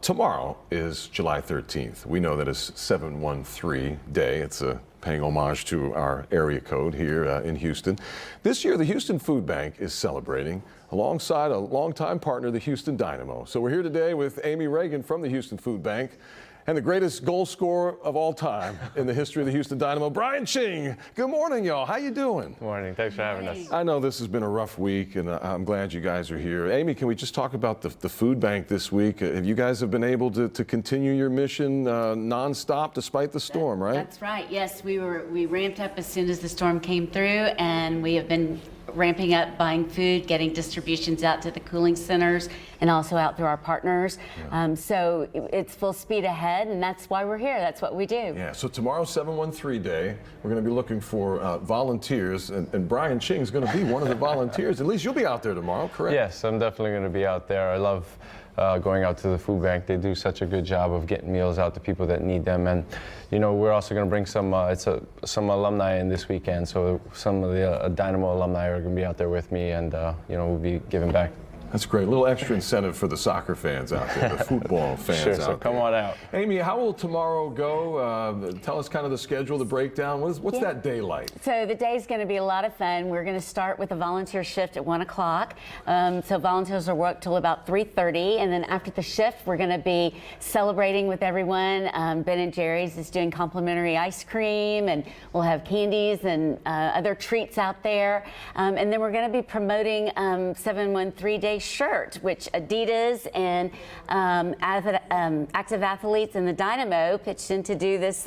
Tomorrow is July 13th. We know that it's 713 Day. It's paying homage to our area code here in Houston. This year, the Houston Food Bank is celebrating alongside a longtime partner, the Houston Dynamo. So we're here today with Amy Reagan from the Houston Food Bank and the greatest goal scorer of all time in the history of the Houston Dynamo, Brian Ching. Good morning, y'all. How you doing? Good morning. Thanks for having us. I know this has been a rough week, and I'm glad you guys are here. Amy, can we just talk about the food bank this week? You guys have been able to continue your mission nonstop despite the storm, right? That's right. Yes, we ramped up as soon as the storm came through, and we have been ramping up buying food, getting distributions out to the cooling centers, and also out through our partners. Yeah. So it's full speed ahead, and that's why we're here. That's what we do. Yeah, so tomorrow, 713 Day, we're going to be looking for volunteers, and Brian Ching is going to be one of the volunteers. At least you'll be out there tomorrow, correct? Yes, I'm definitely going to be out there. I love going out to the food bank. They do such a good job of getting meals out to people that need them. And, you know, we're also going to bring some alumni in this weekend. So some of the Dynamo alumni are going to be out there with me, and, you know, we'll be giving back. That's great. A little extra incentive for the soccer fans out there, the football fans sure, out so come there. on out. Amy, how will tomorrow go? Tell us kind of the schedule, the breakdown. What's that day like? So the day is going to be a lot of fun. We're going to start with a volunteer shift at 1 o'clock. So volunteers will work till about 3:30, and then after the shift, we're going to be celebrating with everyone. Ben & Jerry's is doing complimentary ice cream, and we'll have candies and other treats out there. And then we're going to be promoting 713 Day shirt, which Adidas and Active Athletes and the Dynamo pitched in to do this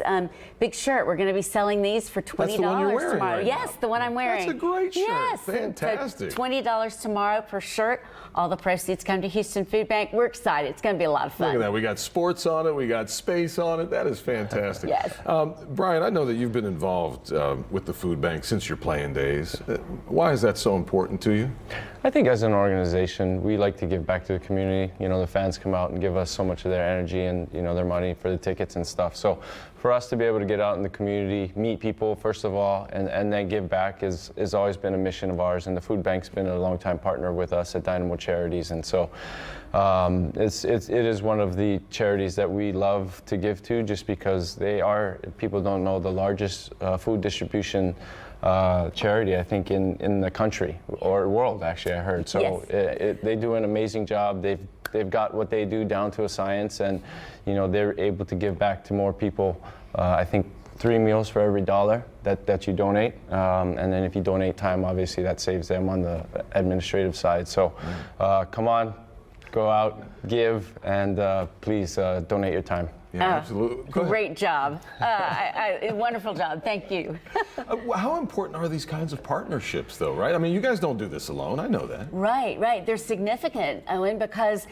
big shirt. We're going to be selling these for $20 That's the one you're wearing tomorrow. Right yes, now. the one I'm wearing. That's a great shirt. Yes, fantastic. So $20 tomorrow per shirt. All the proceeds come to Houston Food Bank. We're excited. It's going to be a lot of fun. Look at that. We got sports on it. We got space on it. That is fantastic. Yes. Brian, I know that you've been involved with the food bank since your playing days. Why is that so important to you? I think as an organization, we like to give back to the community. You know, the fans come out and give us so much of their energy and, you know, their money for the tickets and stuff. So for us to be able to get out in the community, meet people, first of all, and then give back has always been a mission of ours. And the food bank's been a longtime partner with us at Dynamo Charities. And so it is one of the charities that we love to give to, just because they are, people don't know, the largest food distribution charity, I think, in the country or world, actually, I heard. So yes. They do an amazing job. They've got what they do down to a science, and, you know, they're able to give back to more people. I think 3 meals for every $1 that you donate, and then if you donate time, obviously that saves them on the administrative side. So come on, go out, give, and please donate your time. Yeah, absolutely. Great job. Wonderful job. Thank you. How important are these kinds of partnerships, though, right? I mean, you guys don't do this alone. I know that. Right, right. They're significant, Owen, because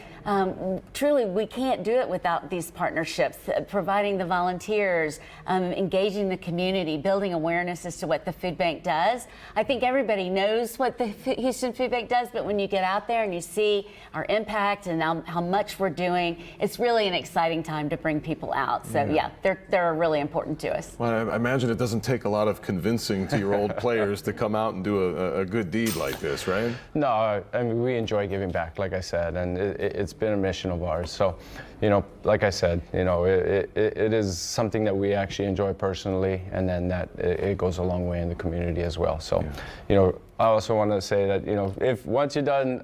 truly we can't do it without these partnerships, providing the volunteers, engaging the community, building awareness as to what the food bank does. I think everybody knows what the Houston Food Bank does, but when you get out there and you see our impact and how much we're doing, it's really an exciting time to bring people out. So yeah, they're really important to us. Well, I imagine it doesn't take a lot of convincing to your old players to come out and do a good deed like this, right? No, I mean, we enjoy giving back, like I said, and it's been a mission of ours. So, you know, like I said, you know, it is something that we actually enjoy personally, and then that it goes a long way in the community as well. So, you know, I also want to say that, you know, if once you're done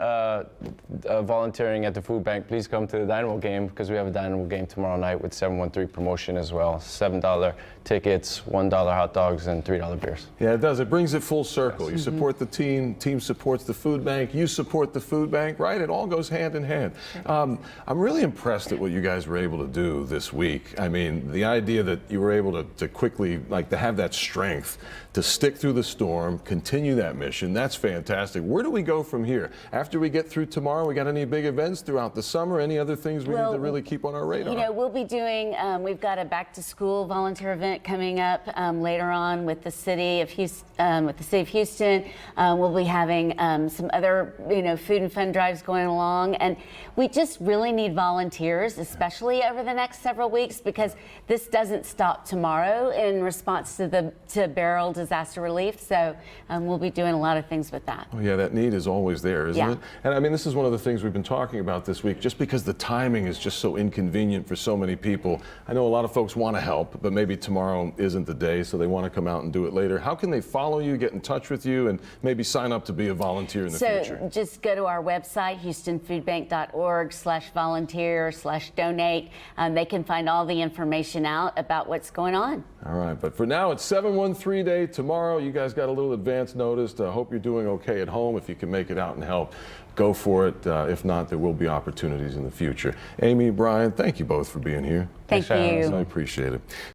volunteering at the food bank, please come to the Dynamo game, because we have a Dynamo game tomorrow night with 713 promotion as well. $7 tickets, $1 hot dogs, and $3 beers. Yeah, it does. It brings it full circle. You support the team supports the food bank, you support the food bank, right? It all goes hand in hand. I'm really impressed at what you guys were able to do this week. I mean, the idea that you were able to quickly, like, to have that strength to stick through the storm, continue that mission, that's fantastic. Where do we go from here? After we get through tomorrow, we got any big events throughout the summer? Any other things we need to really keep on our radar? You know, we'll be doing, we've got a back to school volunteer event coming up later on with the city of Houston. We'll be having some other, you know, food and fun drives going along, and we just really need volunteers volunteers, especially over the next several weeks, because this doesn't stop tomorrow in response to Beryl disaster relief. So we'll be doing a lot of things with that. Oh, yeah, that need is always there, isn't Yeah. it? And I mean, this is one of the things we've been talking about this week, just because the timing is just so inconvenient for so many people. I know a lot of folks want to help, but maybe tomorrow isn't the day, so they want to come out and do it later. How can they follow you, get in touch with you, and maybe sign up to be a volunteer in the future? So just go to our website, houstonfoodbank.org/volunteer/donate. They can find all the information out about what's going on. All right, but for now, it's 713 Day. Tomorrow, you guys got a little advance notice. I hope you're doing okay at home. If you can make it out and help, go for it. If not, there will be opportunities in the future. Amy, Brian, thank you both for being here. Thank Thanks, you. I appreciate it.